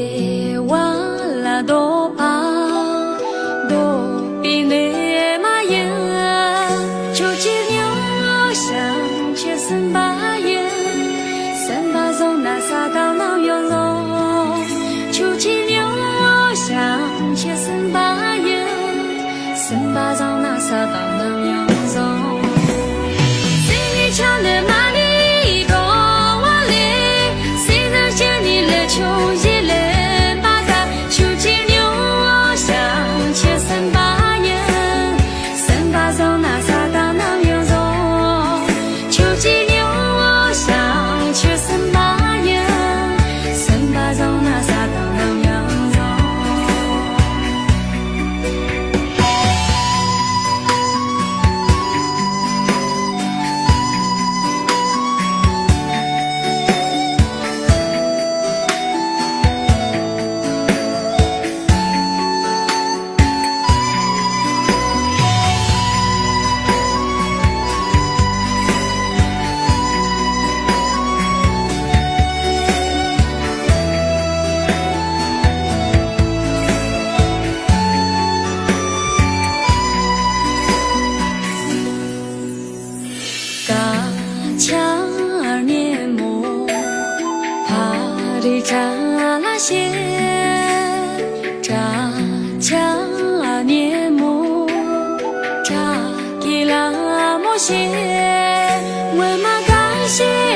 别忘了多怕，多比那么远，就记留想起三把眼，三把手那啥到那有肉，就记留想起三把眼，三把手那啥到那有肉，谁你抢的马里多我嘞，谁能见你了秋叶嘞把它就记留想起三把眼，三把手那啥到那有肉，就记留想起三把眼，三把手那啥到那有肉。些扎恰年木扎吉拉莫些，为嘛感谢？